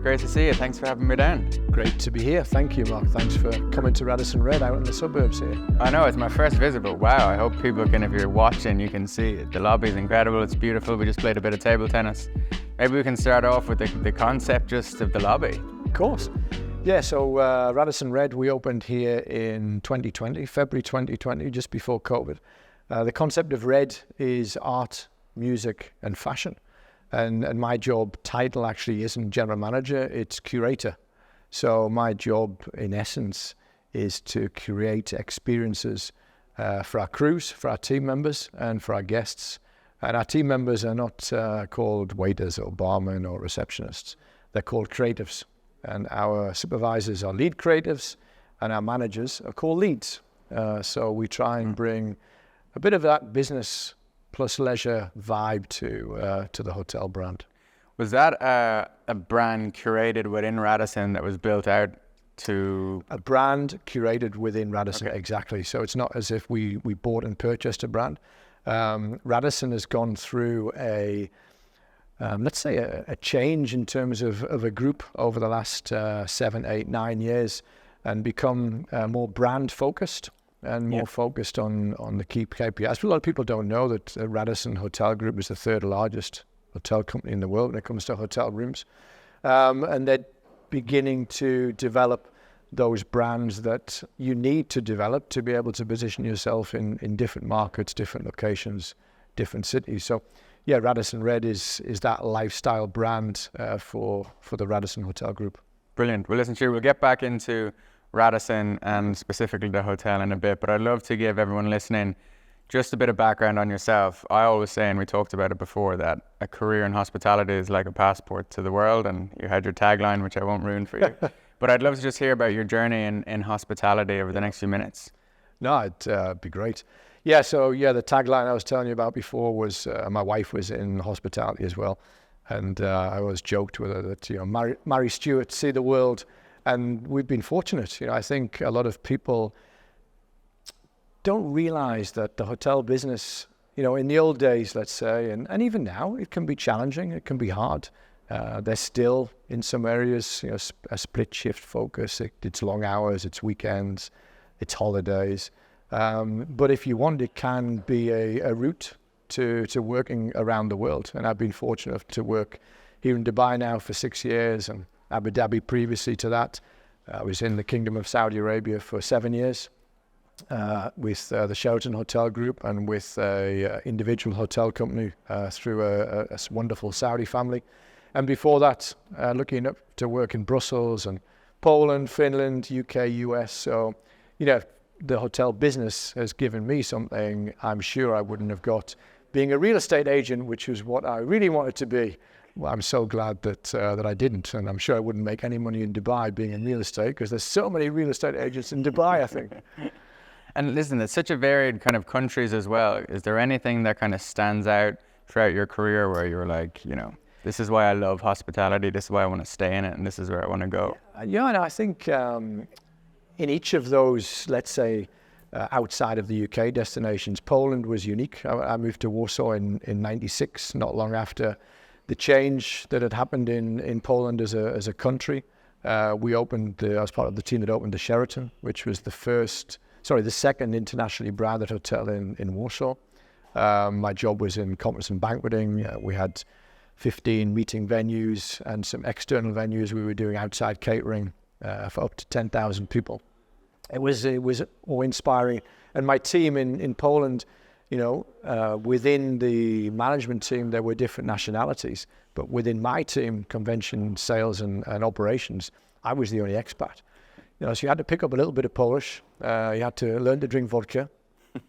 Great to see you. Thanks for having me down. Great to be here. Thank you, Mark. Thanks for coming to Radisson RED out in the suburbs here. I know, it's my first visit, but wow, I hope people can, if you're watching, you can see it. The lobby is incredible. It's beautiful. We just played a bit of table tennis. Maybe we can start off with the concept just of the lobby. Of course. Yeah, so Radisson RED, we opened here in 2020, February 2020, just before COVID. The concept of RED is art, music, and fashion. And my job title actually isn't general manager, it's curator. So my job, in essence, is to create experiences for our crews, for our team members, and for our guests. And our team members are not called waiters or barmen or receptionists. They're called creatives. And our supervisors are lead creatives, and our managers are called leads. So we try and bring a bit of that business plus leisure vibe to the hotel brand. Was that a brand curated within Radisson that was built out to... A brand curated within Radisson, Okay. Exactly. So it's not as if we bought and purchased a brand. Radisson has gone through let's say a change in terms of a group over the last 7, 8, 9 years, and become more brand focused and more focused on the key KPIs. A lot of people don't know that Radisson Hotel Group is the third largest hotel company in the world when it comes to hotel rooms. And they're beginning to develop those brands that you need to develop to be able to position yourself in different markets, different locations, different cities. So yeah, Radisson RED is that lifestyle brand for the Radisson Hotel Group. Brilliant. Well, listen, Stuart, we'll get back into Radisson and specifically the hotel in a bit, but I'd love to give everyone listening just a bit of background on yourself. I always say, and we talked about it before, that a career in hospitality is like a passport to the world, and you had your tagline, which I won't ruin for you. But I'd love to just hear about your journey in hospitality over the next few minutes. No, it'd be great. Yeah, so the tagline I was telling you about before was my wife was in hospitality as well, and I always joked with her that marry Stuart, see the world, and we've been fortunate. I think a lot of people don't realize that the hotel business, in the old days, let's say, and even now, it can be challenging, it can be hard. There's still in some areas, a split shift focus. It's long hours, it's weekends, it's holidays. But if you want, it can be a route to working around the world. And I've been fortunate to work here in Dubai now for 6 years, and Abu Dhabi previously to that. I was in the Kingdom of Saudi Arabia for 7 years with the Sheraton Hotel Group and with a individual hotel company through a wonderful Saudi family. And before that, looking up to work in Brussels and Poland, Finland, UK, US. So, the hotel business has given me something I'm sure I wouldn't have got being a real estate agent, which was what I really wanted to be. Well, I'm so glad that I didn't, and I'm sure I wouldn't make any money in Dubai being in real estate, because there's so many real estate agents in Dubai, I think. And listen, it's such a varied kind of countries as well. Is there anything that kind of stands out throughout your career where you're like, this is why I love hospitality, this is why I want to stay in it, and this is where I want to go? Yeah, and I think in each of those, let's say, outside of the UK destinations, Poland was unique. I moved to Warsaw in 96, not long after the change that had happened in Poland as a country. We opened, I was part of the team that opened the Sheraton, which was the second internationally branded hotel in Warsaw. My job was in conference and banqueting. We had 15 meeting venues and some external venues. We were doing outside catering for up to 10,000 people. It was awe-inspiring. And my team in Poland, within the management team, there were different nationalities. But within my team, convention, sales and operations, I was the only expat. So you had to pick up a little bit of Polish. You had to learn to drink vodka.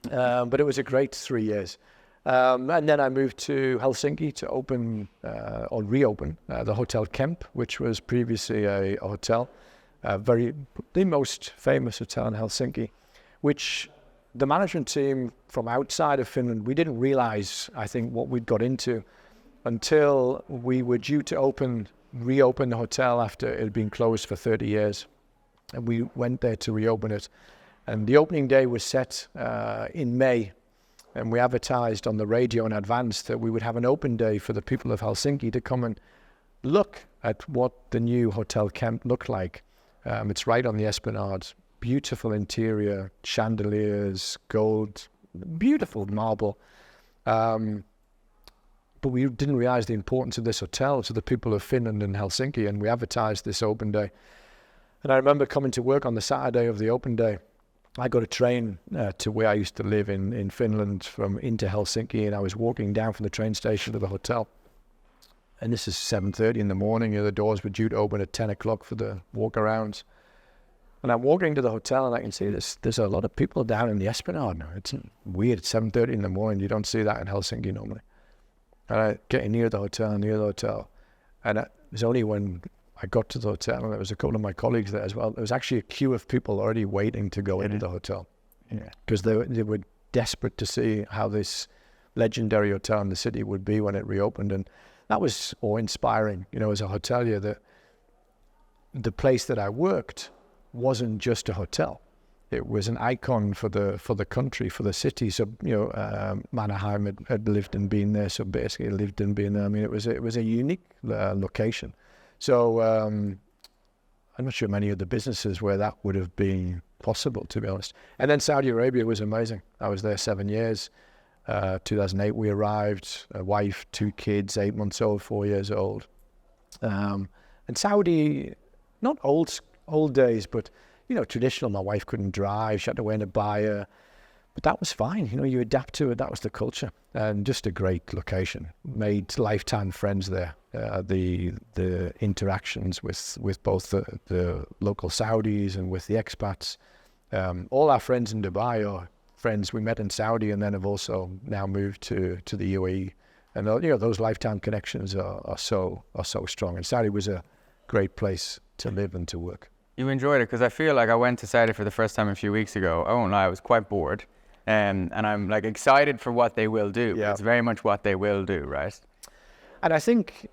But it was a great 3 years. And then I moved to Helsinki to open or reopen the Hotel Kemp, which was previously a hotel. The most famous hotel in Helsinki, which the management team from outside of Finland, we didn't realize, I think, what we'd got into until we were due to reopen the hotel after it had been closed for 30 years. And we went there to reopen it. And the opening day was set in May. And we advertised on the radio in advance that we would have an open day for the people of Helsinki to come and look at what the new Hotel Kemp looked like. It's right on the Esplanade. Beautiful interior, chandeliers, gold, beautiful marble. But we didn't realize the importance of this hotel to the people of Finland and Helsinki, and we advertised this open day. And I remember coming to work on the Saturday of the open day. I got a train to where I used to live in Finland from into Helsinki, and I was walking down from the train station to the hotel. And this is 7:30 in the morning. The doors were due to open at 10 o'clock for the walk-arounds. And I'm walking to the hotel, and I can see there's a lot of people down in the Esplanade now. It's weird. It's 7:30 in the morning. You don't see that in Helsinki normally. And I get near the hotel. And it was only when I got to the hotel, and there was a couple of my colleagues there as well. There was actually a queue of people already waiting to go into the hotel. Because they were desperate to see how this legendary hotel in the city would be when it reopened. And that was awe-inspiring, as a hotelier, that the place that I worked wasn't just a hotel. It was an icon for the country, for the city. So, Mannerheim had lived and been there, so basically lived and been there. I mean, it was a unique location. So I'm not sure many of the businesses where that would have been possible, to be honest. And then Saudi Arabia was amazing. I was there 7 years. 2008 we arrived, a wife, 2 kids, 8 months old, 4 years old. And Saudi, not old days, but traditional. My wife couldn't drive, she had to wear a abaya, but that was fine. You adapt to it. That was the culture, and just a great location. Made lifetime friends there. The interactions with both the local Saudis and with the expats. All our friends in Dubai are friends we met in Saudi, and then have also now moved to the UAE. And those lifetime connections are so strong. And Saudi was a great place to live and to work. You enjoyed it? Because I feel like I went to Saudi for the first time a few weeks ago. I won't lie, I was quite bored. And I'm like excited for what they will do. Yeah. It's very much what they will do, right? And I think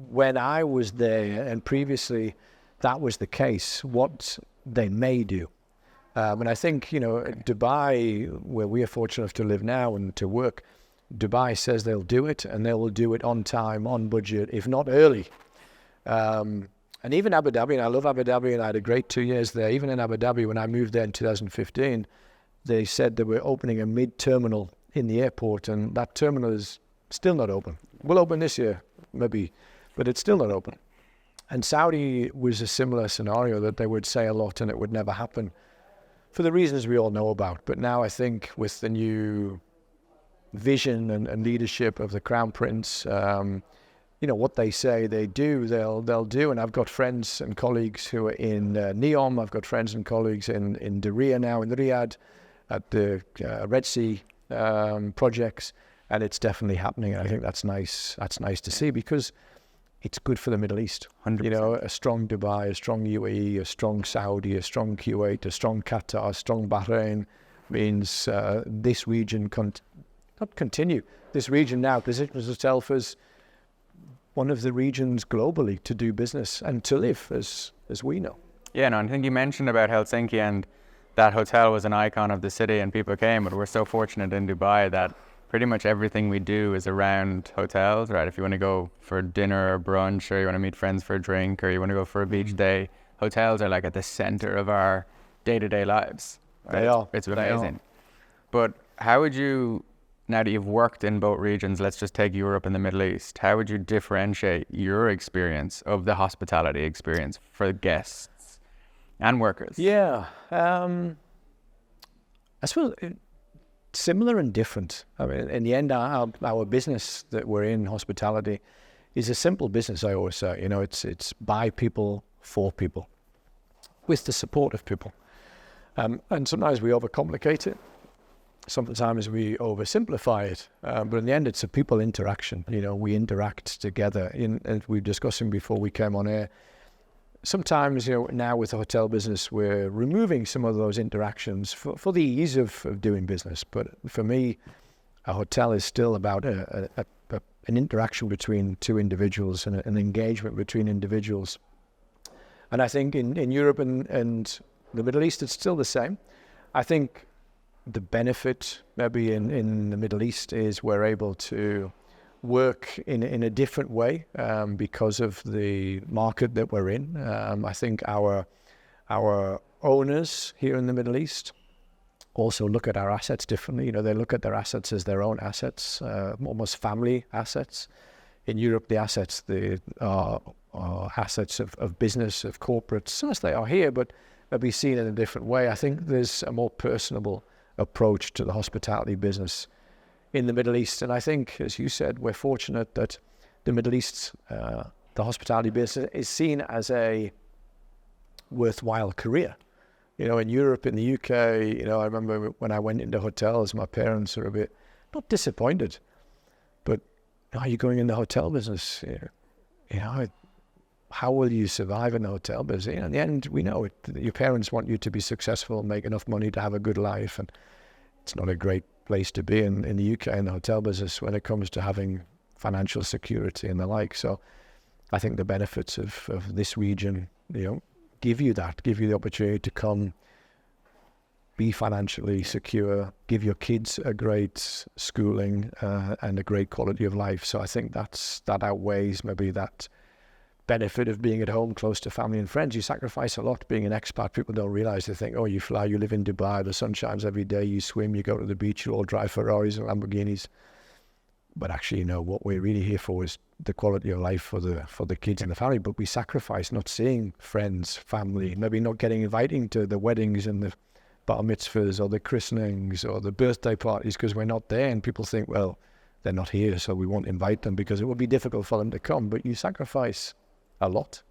when I was there, and previously that was the case, what they may do. And I think, Dubai, where we are fortunate enough to live now and to work, Dubai says they'll do it, and they will do it on time, on budget, if not early. And even Abu Dhabi, and I love Abu Dhabi, and I had a great 2 years there. Even in Abu Dhabi, when I moved there in 2015, they said they were opening a mid-terminal in the airport, and that terminal is still not open. We'll open this year, maybe, but it's still not open. And Saudi was a similar scenario, that they would say a lot and it would never happen, for the reasons we all know about. But now I think with the new vision and leadership of the Crown Prince, what they say they do, they'll do. And I've got friends and colleagues who are in NEOM. I've got friends and colleagues in Diriyah now, in Riyadh, at the Red Sea projects, and it's definitely happening. And I think that's nice. That's nice to see, because it's good for the Middle East. 100%. A strong Dubai, a strong UAE, a strong Saudi, a strong Kuwait, a strong Qatar, a strong Bahrain means this region this region now positions itself as one of the regions globally to do business and to live, as we know. Yeah, no, I think you mentioned about Helsinki, and that hotel was an icon of the city and people came, but we're so fortunate in Dubai that pretty much everything we do is around hotels, right? If you want to go for dinner or brunch, or you want to meet friends for a drink, or you want to go for a beach day, hotels are like at the center of our day-to-day lives. Right? They are. It's amazing. But how would you, now that you've worked in both regions, let's just take Europe and the Middle East, how would you differentiate your experience of the hospitality experience for guests and workers? Yeah. I suppose similar and different. I mean, in the end, our business that we're in, hospitality, is a simple business, I always say. It's by people, for people, with the support of people. And sometimes we overcomplicate it. Sometimes we oversimplify it, but in the end, it's a people interaction. We interact together. And we were discussing before we came on air. Sometimes, now with the hotel business, we're removing some of those interactions for the ease of doing business. But for me, a hotel is still about an interaction between two individuals and an engagement between individuals. And I think in Europe and the Middle East, it's still the same. I think the benefit maybe in the Middle East is we're able to work in a different way because of the market that we're in. I think our owners here in the Middle East also look at our assets differently. They look at their assets as their own assets, almost family assets. In Europe, the assets are assets of business, of corporates, as they are here, but they'll be seen in a different way. I think there's a more personable approach to the hospitality business in the Middle East. And I think, as you said, we're fortunate that the Middle East, the hospitality business is seen as a worthwhile career. In Europe, in the UK, I remember when I went into hotels, my parents were a bit, not disappointed, but are you going in the hotel business? How will you survive in the hotel business? In the end, we know it. Your parents want you to be successful, make enough money to have a good life, and it's not a great place to be in the UK in the hotel business when it comes to having financial security and the like. So I think the benefits of this region, give you the opportunity to come, be financially secure, give your kids a great schooling and a great quality of life. So I think that outweighs maybe that benefit of being at home close to family and friends. You sacrifice a lot being an expat. People don't realize. They think, oh, you fly, you live in Dubai, the sun shines every day, you swim, you go to the beach, you all drive Ferraris and Lamborghinis. But actually, what we're really here for is the quality of life for the kids and the family. But we sacrifice not seeing friends, family, maybe not getting invited to the weddings and the bar mitzvahs or the christenings or the birthday parties because we're not there. And people think, well, they're not here, so we won't invite them because it would be difficult for them to come. But you sacrifice a lot.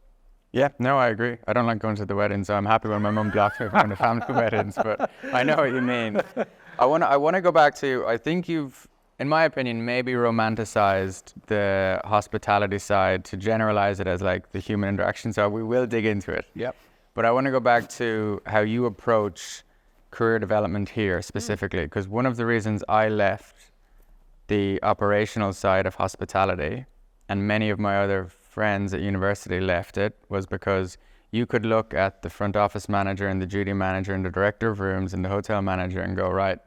Yeah, no, I agree. I don't like going to the weddings. So I'm happy when my mum blocks me from the family weddings, but I know what you mean. I want to go back to, I think you've, in my opinion, maybe romanticized the hospitality side to generalize it as like the human interaction. So we will dig into it. Yep. But I want to go back to how you approach career development here specifically, because one of the reasons I left the operational side of hospitality and many of my other friends at university left it was because you could look at the front office manager and the duty manager and the director of rooms and the hotel manager and go, right,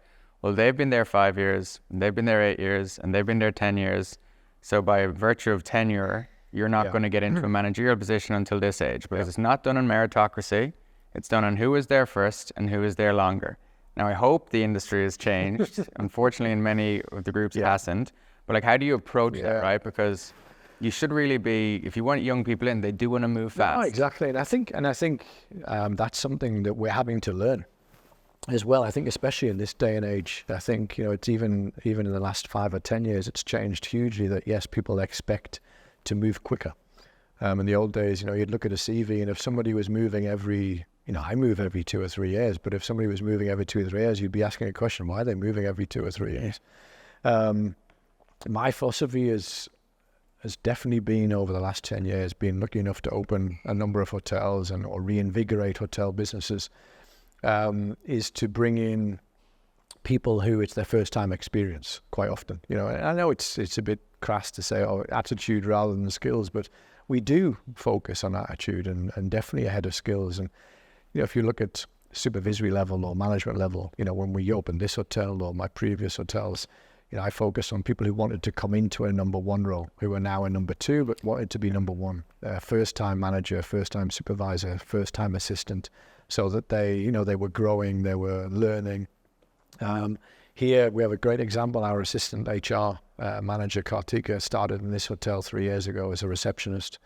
well, they've been there 5 years, and they've been there 8 years, and they've been there 10 years. So by virtue of tenure, you're not going to get into a managerial position until this age because it's not done on meritocracy. It's done on who was there first and who was there longer. Now, I hope the industry has changed. Unfortunately, in many of the groups, it hasn't. But like, how do you approach that, right? Because you should really be, if you want young people in, they do want to move fast. No, exactly. And I think that's something that we're having to learn as well. I think especially in this day and age, I think, it's even in the last 5 or 10 years, it's changed hugely that yes, people expect to move quicker. In the old days, you'd look at a CV and if somebody was moving I move every 2 or 3 years, but if somebody was moving every 2 or 3 years, you'd be asking a question, why are they moving every 2 or 3 years? My philosophy has definitely been over the last 10 years, being lucky enough to open a number of hotels or reinvigorate hotel businesses, is to bring in people who it's their first time experience quite often. I know it's a bit crass to say, attitude rather than skills, but we do focus on attitude and definitely ahead of skills. And, if you look at supervisory level or management level, when we opened this hotel or my previous hotels, I focused on people who wanted to come into a number 1 role, who are now a number 2, but wanted to be number 1, first-time manager, first-time supervisor, first-time assistant, so that they were growing, they were learning. Here we have a great example. Our assistant HR manager, Kartika, started in this hotel 3 years ago as a receptionist.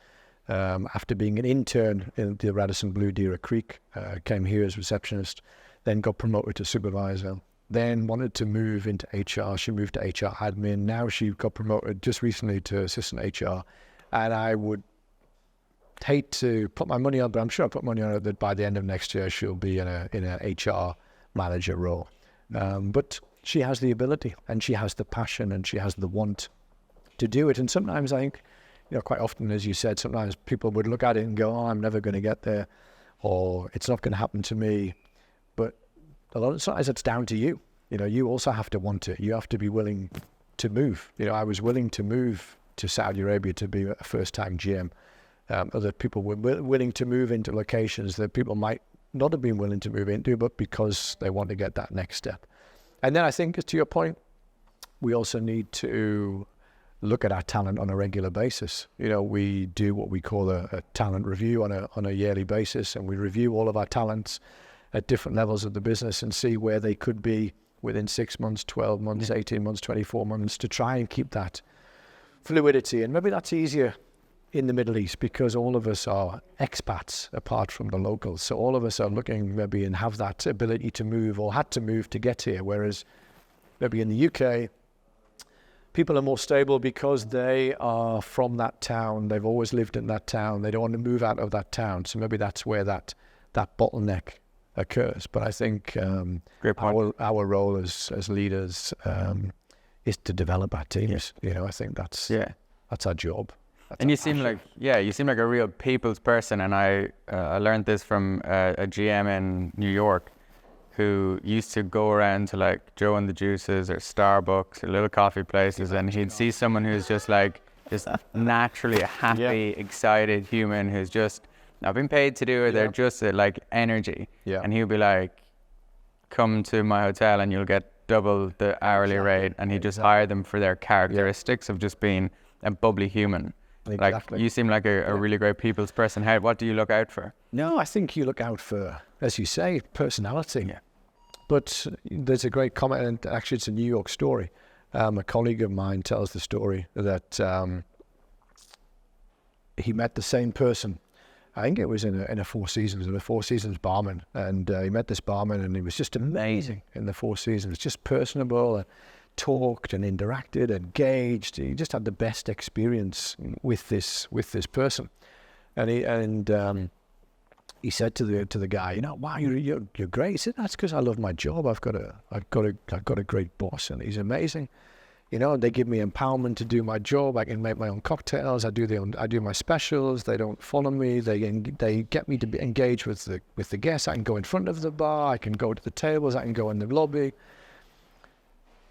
After being an intern in the Radisson Blue Deer Creek, came here as receptionist, then got promoted to supervisor. Then wanted to move into HR. She moved to HR admin. Now she got promoted just recently to assistant HR. And I would hate to put my money on, but I'm sure I'll put money on it that by the end of next year, she'll be in a HR manager role. But she has the ability and she has the passion and she has the want to do it. And sometimes I think, quite often, as you said, sometimes people would look at it and go, oh, I'm never going to get there, or it's not going to happen to me. But a lot of times it's down to you. You also have to want it. You have to be willing to move. I was willing to move to Saudi Arabia to be a first-time GM. Other people were willing to move into locations that people might not have been willing to move into, but because they want to get that next step. And then I think, to your point, we also need to look at our talent on a regular basis. We do what we call a talent review on a yearly basis, and we review all of our talents at different levels of the business and see where they could be within 6 months, 12 months, 18 months, 24 months, to try and keep that fluidity. And maybe that's easier in the Middle East because all of us are expats apart from the locals. So all of us are looking maybe and have that ability to move or had to move to get here. Whereas maybe in the UK, people are more stable because they are from that town. They've always lived in that town. They don't want to move out of that town. So maybe that's where that bottleneck occurs. But I think our role as leaders is to develop our teams. I think that's our job. And you seem like a real people's person. And I learned this from a GM in New York who used to go around to like Joe and the Juices or Starbucks or little coffee places, and he'd see someone who's just naturally a happy, excited human who's just not been paid to do it. They're just like energy. Yeah. And he'd be like, come to my hotel and you'll get double the hourly rate. And he'd just hire them for their characteristics of just being a bubbly human. Exactly. Like you seem like a really great people's person. What do you look out for? No, I think you look out for, as you say, personality. Yeah. But there's a great comment, and actually it's a New York story. A colleague of mine tells the story that he met the same person. I think it was in a Four Seasons barman, and he met this barman, and he was just amazing in the Four Seasons, just personable, and talked and interacted, engaged. He just had the best experience with this person, and he said to the guy, wow, you're great. He said, that's because I love my job. I've got a great boss, and he's amazing. They give me empowerment to do my job. I can make my own cocktails. I do my specials. They don't follow me. They get me to engage with the guests. I can go in front of the bar. I can go to the tables. I can go in the lobby.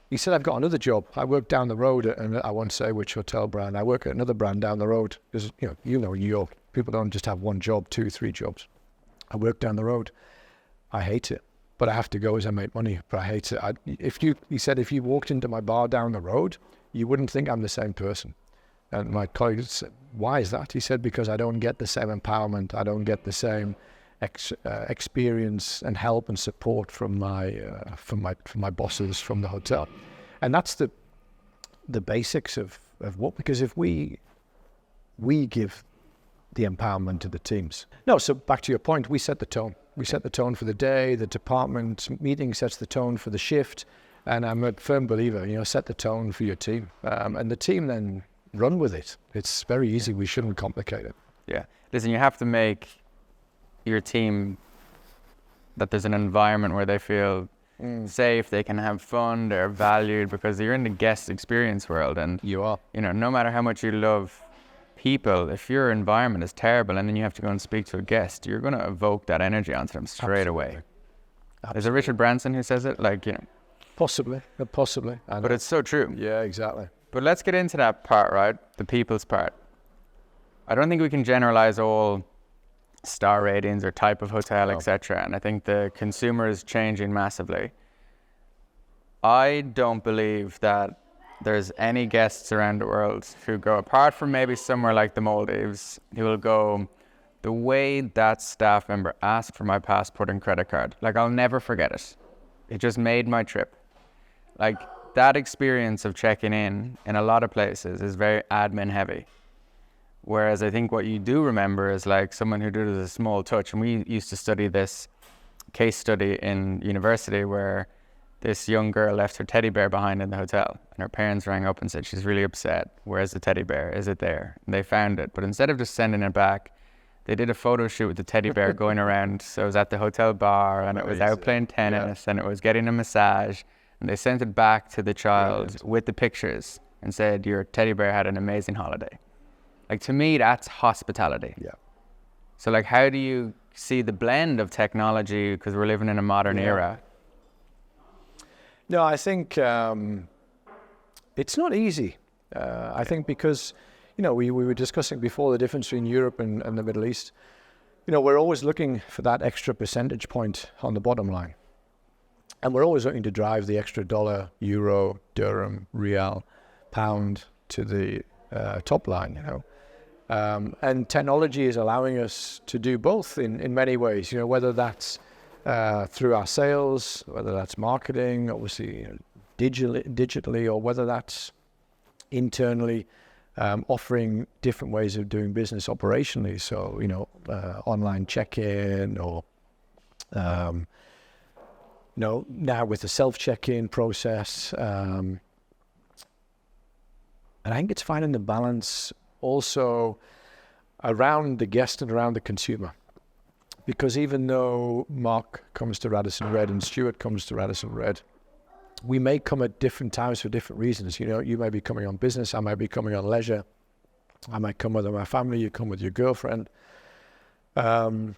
He said, I've got another job. I work down the road, and I won't say which hotel brand. I work at another brand down the road. Because, New York, people don't just have one job, 2, 3 jobs. I work down the road. I hate it, but I have to go as I make money, but I hate it. He said, if you walked into my bar down the road, you wouldn't think I'm the same person. And my colleague said, why is that? He said, because I don't get the same empowerment. I don't get the same experience and help and support from my bosses from the hotel. And that's the basics of what, because if we give the empowerment to the teams. No, so back to your point, we set the tone. We set the tone for the day. The department meeting sets the tone for the shift, and I'm a firm believer, set the tone for your team, and the team then run with it. It's very easy. We shouldn't complicate it. Yeah, listen, you have to make your team that there's an environment where they feel safe, they can have fun, they're valued, because you're in the guest experience world, and you are. No matter how much you love people, if your environment is terrible and then you have to go and speak to a guest, you're going to evoke that energy onto them straight away. Is it Richard Branson who says it? Possibly. But it's so true. Yeah, exactly. But let's get into that part, right? The people's part. I don't think we can generalize all star ratings or type of hotel, etc. And I think the consumer is changing massively. I don't believe that there's any guests around the world who go, apart from maybe somewhere like the Maldives, who will go, the way that staff member asked for my passport and credit card, I'll never forget it. It just made my trip. That experience of checking in a lot of places is very admin heavy. Whereas I think what you do remember is someone who did a small touch. And we used to study this case study in university where this young girl left her teddy bear behind in the hotel, and her parents rang up and said she's really upset. Where's the teddy bear? Is it there? And they found it. But instead of just sending it back, they did a photo shoot with the teddy bear going around. So it was at the hotel bar, and it was out playing tennis, and it was getting a massage. And they sent it back to the child with the pictures and said, your teddy bear had an amazing holiday. To me, that's hospitality. Yeah. So how do you see the blend of technology, because we're living in a modern era? No, I think it's not easy. I think because, we were discussing before the difference between Europe and the Middle East. We're always looking for that extra percentage point on the bottom line. And we're always looking to drive the extra dollar, euro, dirham, real, pound, to the top line, you know. And technology is allowing us to do both in many ways, you know, whether that's through our sales, whether that's marketing, obviously, you know, digitally, or whether that's internally, offering different ways of doing business operationally. So, you know, online check-in, or, you know, now with the self-check-in process. And I think it's finding the balance also around the guest and around the consumer. Because even though Mark comes to Radisson RED and Stuart comes to Radisson RED, we may come at different times for different reasons. You know, you may be coming on business, I might be coming on leisure. I might come with my family, you come with your girlfriend. Very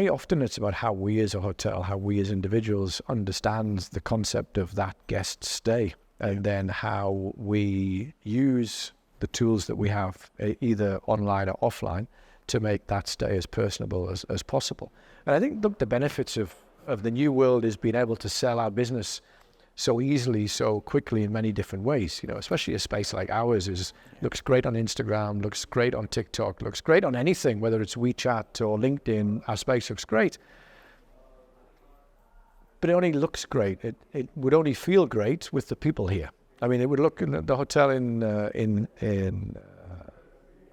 often it's about how we as a hotel, how we as individuals understand the concept of that guest stay, and then how we use the tools that we have, either online or offline, to make that stay as personable as possible. And I think the benefits of the new world is being able to sell our business so easily, so quickly, in many different ways. You know, especially a space like ours looks great on Instagram, looks great on TikTok, looks great on anything, whether it's WeChat or LinkedIn. Our space looks great, but it only looks great. It would only feel great with the people here. I mean, it would look in the hotel in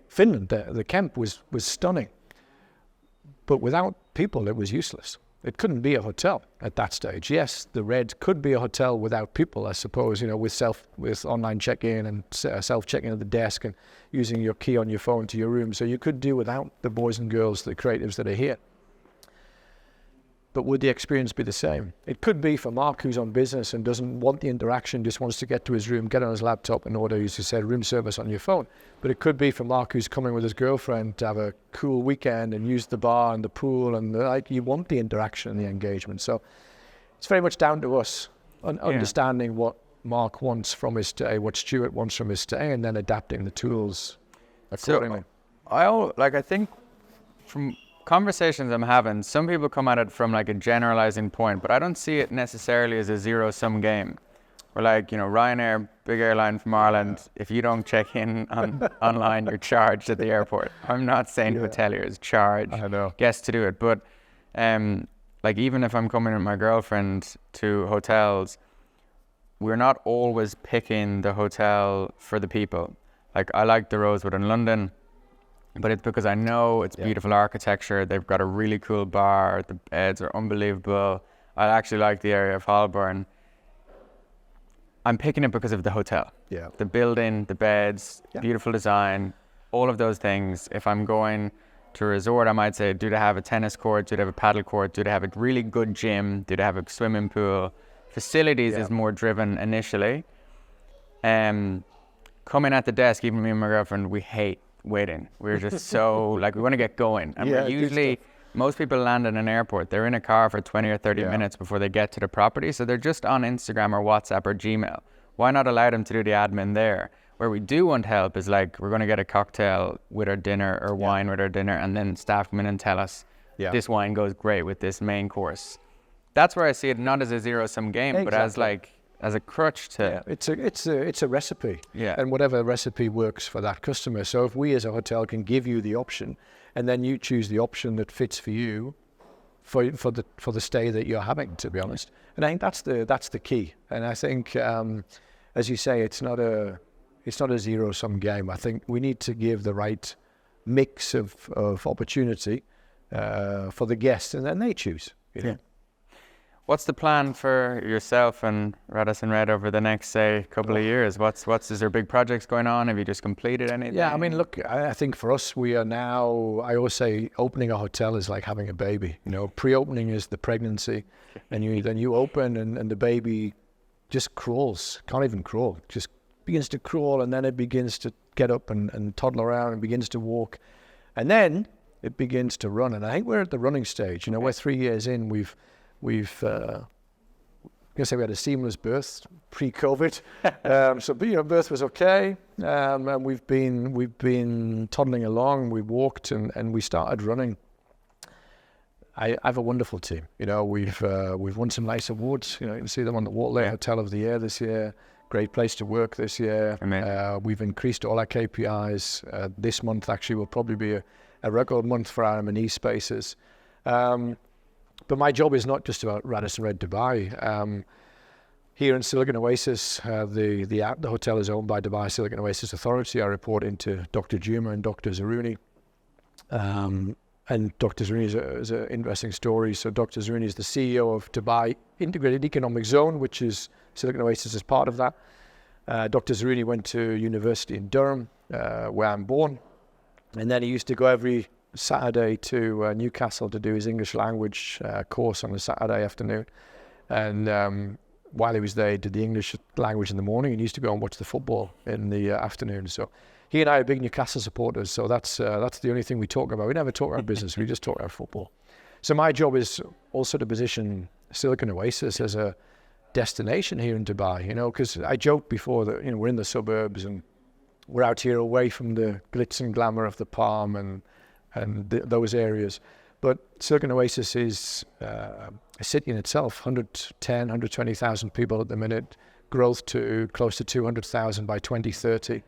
Finland. The camp was stunning, but without people, it was useless. It couldn't be a hotel at that stage. Yes, the Red could be a hotel without people, I suppose. You know, with online check-in and self check-in at the desk and using your key on your phone to your room. So you could do without the boys and girls, the creatives that are here. But would the experience be the same? It could be for Mark, who's on business and doesn't want the interaction, just wants to get to his room, get on his laptop and order, as you said, room service on your phone. But it could be for Mark, who's coming with his girlfriend to have a cool weekend and use the bar and the pool, and you want the interaction and the engagement. So it's very much down to us understanding what Mark wants from his stay, what Stuart wants from his stay, and then adapting the tools accordingly. So I think from conversations I'm having, some people come at it from like a generalizing point, but I don't see it necessarily as a zero-sum game. We're like, you know, Ryanair, big airline from Ireland, if you don't check in online, you're charged at the airport. I'm not saying hoteliers charge guests to do it, but like even if I'm coming with my girlfriend to hotels, we're not always picking the hotel for the people. Like I like the Rosewood in London, but it's because I know it's beautiful architecture. They've got a really cool bar. The beds are unbelievable. I actually like the area of Holborn. I'm picking it because of the hotel. Yeah. The building, the beds, beautiful design, all of those things. If I'm going to a resort, I might say, do they have a tennis court? Do they have a paddle court? Do they have a really good gym? Do they have a swimming pool? Facilities is more driven initially. Coming at the desk, even me and my girlfriend, we hate waiting. We're just so like we want to get going, and we're usually most people land in an airport, they're in a car for 20 or 30 minutes before they get to the property, so they're just on Instagram or WhatsApp or Gmail. Why not allow them to do the admin there? Where we do want help is like we're going to get a cocktail with our dinner or wine with our dinner, and then staff come in and tell us this wine goes great with this main course. That's where I see it, not as a zero-sum game, but as a crutch to... It's a recipe, and whatever recipe works for that customer. So if we as a hotel can give you the option, and then you choose the option that fits for you, for the stay that you're having, to be honest. And I think that's the key. And I think, as you say, it's not a zero-sum game. I think we need to give the right mix of opportunity for the guests, and then they choose. You know? What's the plan for yourself and Radisson RED over the next, say, couple of years? Is there big projects going on? Have you just completed anything? Yeah, I mean, look, I think for us, we are now, I always say opening a hotel is like having a baby. You know, pre-opening is the pregnancy, and then you open and the baby just crawls, can't even crawl, just begins to crawl, and then it begins to get up and toddle around and begins to walk. And then it begins to run. And I think we're at the running stage. You know, we're 3 years in, we've I guess we had a seamless birth pre-COVID, so birth was okay, and we've been toddling along. We walked and we started running. I have a wonderful team. You know, we've won some nice awards. You know, you can see them on the Waterloo Hotel of the Year this year. Great place to work this year. Amazing. We've increased all our KPIs. This month actually will probably be a record month for our M&E spaces. But my job is not just about Radisson RED Dubai. Here in Silicon Oasis, the hotel is owned by Dubai Silicon Oasis Authority. I report into Dr. Juma and Dr. Zaruni. And Dr. Zaruni is an interesting story. So Dr. Zaruni is the CEO of Dubai Integrated Economic Zone, which is Silicon Oasis is part of that. Dr. Zaruni went to university in Durham, where I'm born. And then he used to go every Saturday to Newcastle to do his English language course on a Saturday afternoon. And while he was there, he did the English language in the morning and he used to go and watch the football in the afternoon. So he and I are big Newcastle supporters. So that's the only thing we talk about. We never talk about business. We just talk about football. So my job is also to position Silicon Oasis as a destination here in Dubai, because I joked before that, we're in the suburbs and we're out here away from the glitz and glamour of the Palm and those areas. But Silicon Oasis is a city in itself, 120,000 people at the minute, growth to close to 200,000 by 2030.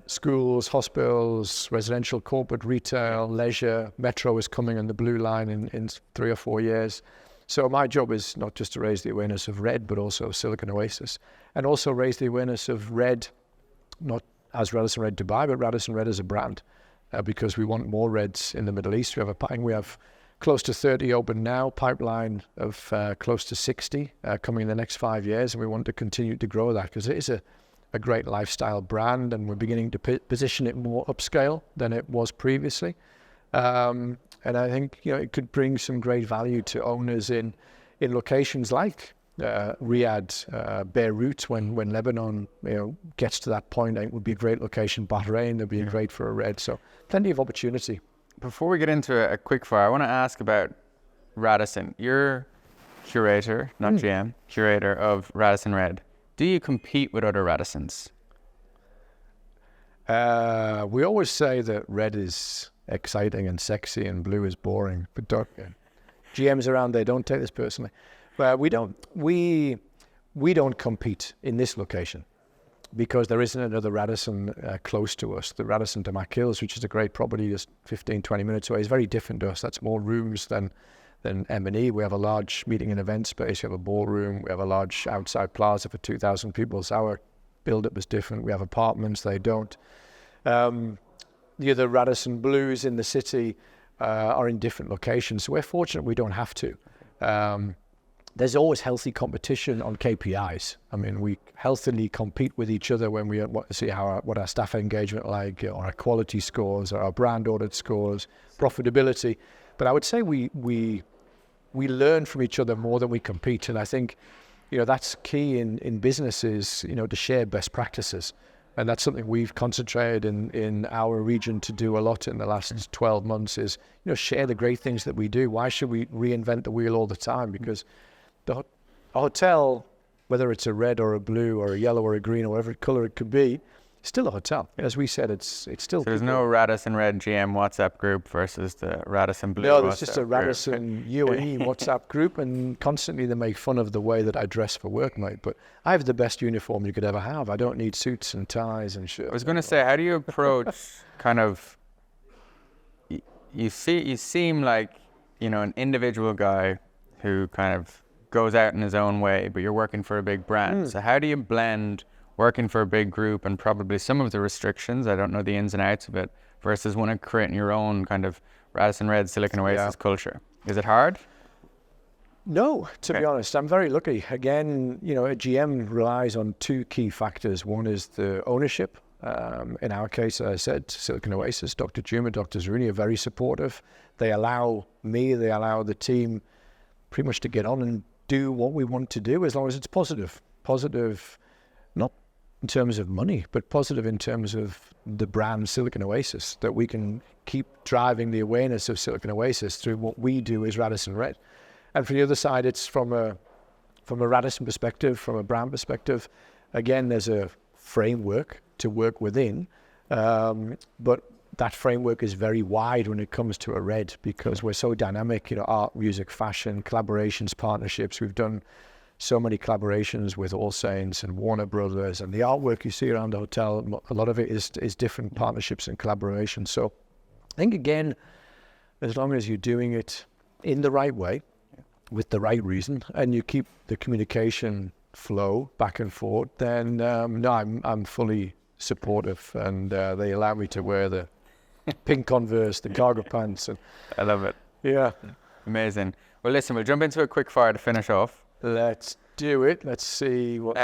Schools, hospitals, residential, corporate, retail, leisure, metro is coming on the blue line in 3 or 4 years. So my job is not just to raise the awareness of RED, but also Silicon Oasis, and also raise the awareness of RED, not as Radisson RED Dubai, but Radisson RED as a brand. Because we want more REDs in the Middle East. We have close to 30 open now, pipeline of close to 60 coming in the next 5 years, and we want to continue to grow that because it is a great lifestyle brand, and we're beginning to position it more upscale than it was previously. And I think it could bring some great value to owners in locations like Riyadh, Beirut, when Lebanon gets to that point. I think would be a great location. Bahrain would be great for a RED. So plenty of opportunity. Before we get into a quick fire, I want to ask about Radisson. You're curator, not GM, curator of Radisson RED. Do you compete with other Radissons? We always say that red is exciting and sexy and blue is boring. But GMs around there, don't take this personally. But we don't compete in this location because there isn't another Radisson close to us. The Radisson Damac Hills, which is a great property just 15, 20 minutes away, is very different to us. That's more rooms than M&E. We have a large meeting and event space. We have a ballroom. We have a large outside plaza for 2,000 people. So our build-up is different. We have apartments. They don't. The other Radisson Blues in the city are in different locations. So we're fortunate we don't have to. There's always healthy competition on KPIs. I mean, we healthily compete with each other when we want to see what our staff engagement like, or our quality scores, or our brand audit scores, profitability. But I would say we learn from each other more than we compete, and I think that's key in businesses. To share best practices, and that's something we've concentrated in our region to do a lot in the last 12 months. Is share the great things that we do. Why should we reinvent the wheel all the time? Because a hotel, whether it's a red or a blue or a yellow or a green or whatever color it could be, still a hotel. As we said, it's still. So there's no Radisson RED GM WhatsApp group versus the Radisson Blue. No, there's WhatsApp just a Radisson U&E WhatsApp group, and constantly they make fun of the way that I dress for work, mate. But I have the best uniform you could ever have. I don't need suits and ties and shirts. I was going to say, how do you approach kind of? You seem like an individual guy who kind of goes out in his own way, but you're working for a big brand. So how do you blend working for a big group and probably some of the restrictions, I don't know the ins and outs of it, versus one of creating your own kind of Radisson RED Silicon Oasis culture? Is it hard? No, to be honest, I'm very lucky. Again, a GM relies on two key factors. One is the ownership. In our case, as I said, Silicon Oasis, Dr. Juma, Dr. Zaruni are very supportive. They allow the team pretty much to get on and do what we want to do as long as it's positive. Positive, not in terms of money, but positive in terms of the brand Silicon Oasis, that we can keep driving the awareness of Silicon Oasis through what we do as Radisson RED. And for the other side, it's from a Radisson perspective, from a brand perspective. Again, there's a framework to work within, but that framework is very wide when it comes to a RED because we're so dynamic. Art, music, fashion, collaborations, partnerships. We've done so many collaborations with All Saints and Warner Brothers, and the artwork you see around the hotel, a lot of it is different partnerships and collaborations. So I think, again, as long as you're doing it in the right way, with the right reason, and you keep the communication flow back and forth, then no, I'm fully supportive, and they allow me to wear the pink Converse, the cargo pants. And I love it. yeah. Amazing. Well, listen, we'll jump into a quick fire to finish off. Let's do it. Let's see what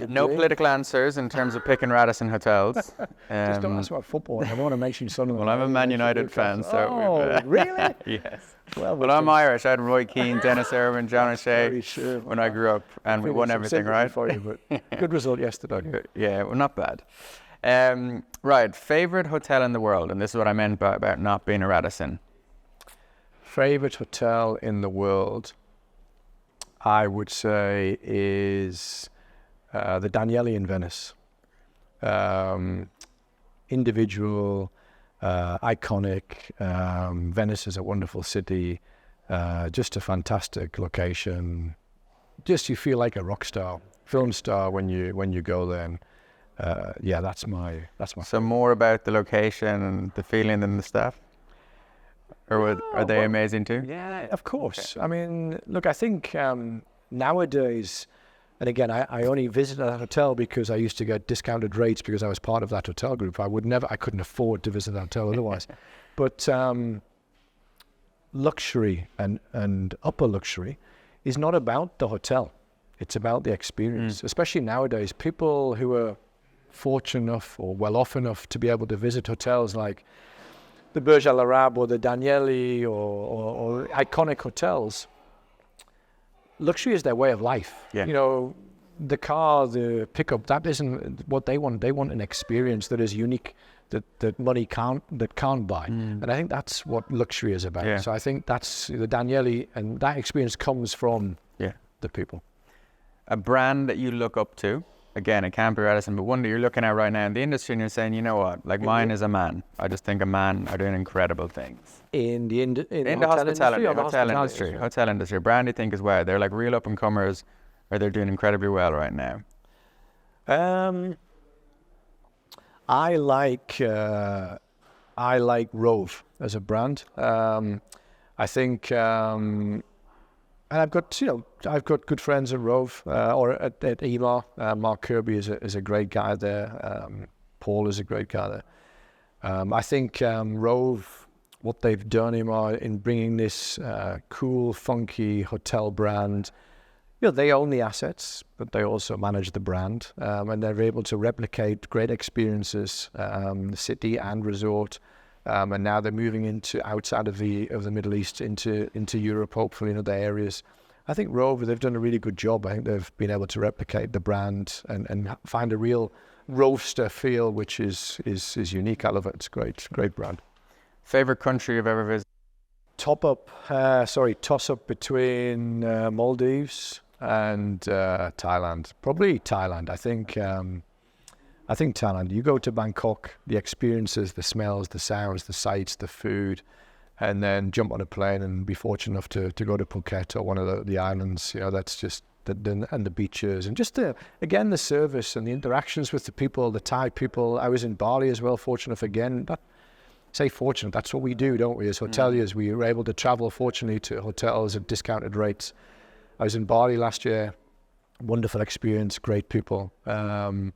no political answers in terms of picking Radisson hotels. Just don't ask about football. I don't want to mention Sunderland. Well, I'm a Man United fan, so... Oh, really? Yes. Well, I'm Irish. I had Roy Keane, Dennis Irwin, John O'Shea sure. when I grew up, and we won everything, right? For you, but good result yesterday. Yeah, well, not bad. Right, favourite hotel in the world, and this is what I meant by about not being a Radisson. Favorite hotel in the world, I would say, is the Danieli in Venice. Individual, iconic. Venice is a wonderful city. Just a fantastic location. Just you feel like a rock star, film star when you go there. And, yeah, that's my. So more about the location and the feeling than the staff. Or are they amazing too? Yeah, of course. Okay. I mean, look, I think nowadays, and again, I only visited that hotel because I used to get discounted rates because I was part of that hotel group. I couldn't afford to visit that hotel otherwise. But luxury and upper luxury is not about the hotel. It's about the experience, especially nowadays. People who are fortunate enough or well off enough to be able to visit hotels like the Burj Al Arab or the Danieli or iconic hotels, luxury is their way of life. Yeah. You know, the car, the pickup, that isn't what they want. They want an experience that is unique, that money can't buy. And I think that's what luxury is about. Yeah. So I think that's the Danieli, and that experience comes from the people. A brand that you look up to? Again, it can't be Radisson, but one that you're looking at right now in the industry and you're saying, you know what, like mine is a man. I just think a man are doing incredible things. In the hotel industry. Brand you think as well. They're like real up and comers, or they're doing incredibly well right now. I like Rove as a brand. I think, and I've got good friends at Rove or at EMAR. Mark Kirby is a great guy there. Paul is a great guy there. I think Rove, what they've done in bringing this cool, funky hotel brand, you know, they own the assets, but they also manage the brand, and they're able to replicate great experiences, city and resort. And now they're moving into outside of the Middle East into Europe, hopefully in other areas. I think Rove, they've done a really good job. I think they've been able to replicate the brand and find a real Rovester feel, which is unique. I love it. It's great brand. Favorite country you've ever visited? Toss up between Maldives and Thailand. Probably Thailand. I think Thailand, you go to Bangkok, the experiences, the smells, the sounds, the sights, the food, and then jump on a plane and be fortunate enough to go to Phuket or one of the islands. You know, that's just, and the beaches, and just the service and the interactions with the people, the Thai people. I was in Bali as well, fortunate again. Fortunate, that's what we do, don't we, as hoteliers? We were able to travel, fortunately, to hotels at discounted rates. I was in Bali last year, wonderful experience, great people. And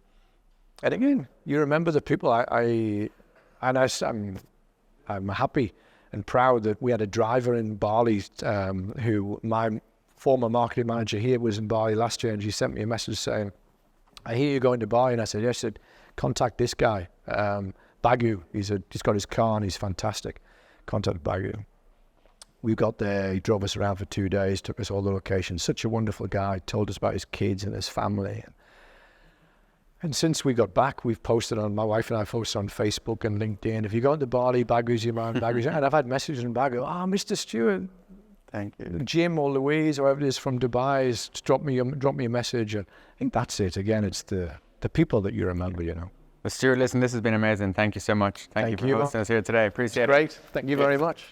again, you remember the people. I'm happy and proud that we had a driver in Bali who my former marketing manager here was in Bali last year, and she sent me a message saying, "I hear you're going to Bali," and I said, "Yes." She said, "Contact this guy, Bagu. He's got his car and he's fantastic. Contact Bagu." We got there. He drove us around for 2 days, took us all the locations. Such a wonderful guy. Told us about his kids and his family. And since we got back, my wife and I posted on Facebook and LinkedIn, if you go to Bali, Bagu's your man, Bagu's your man. And I've had messages in Bagu, Mr. Stuart, thank you. Jim or Louise or whoever it is from Dubai has dropped me a message. And I think that's it. Again, it's the people that you remember, you know. Well, Stuart, listen, this has been amazing. Thank you so much. Thank you for hosting us here today. Appreciate it. Great. Thank you very much.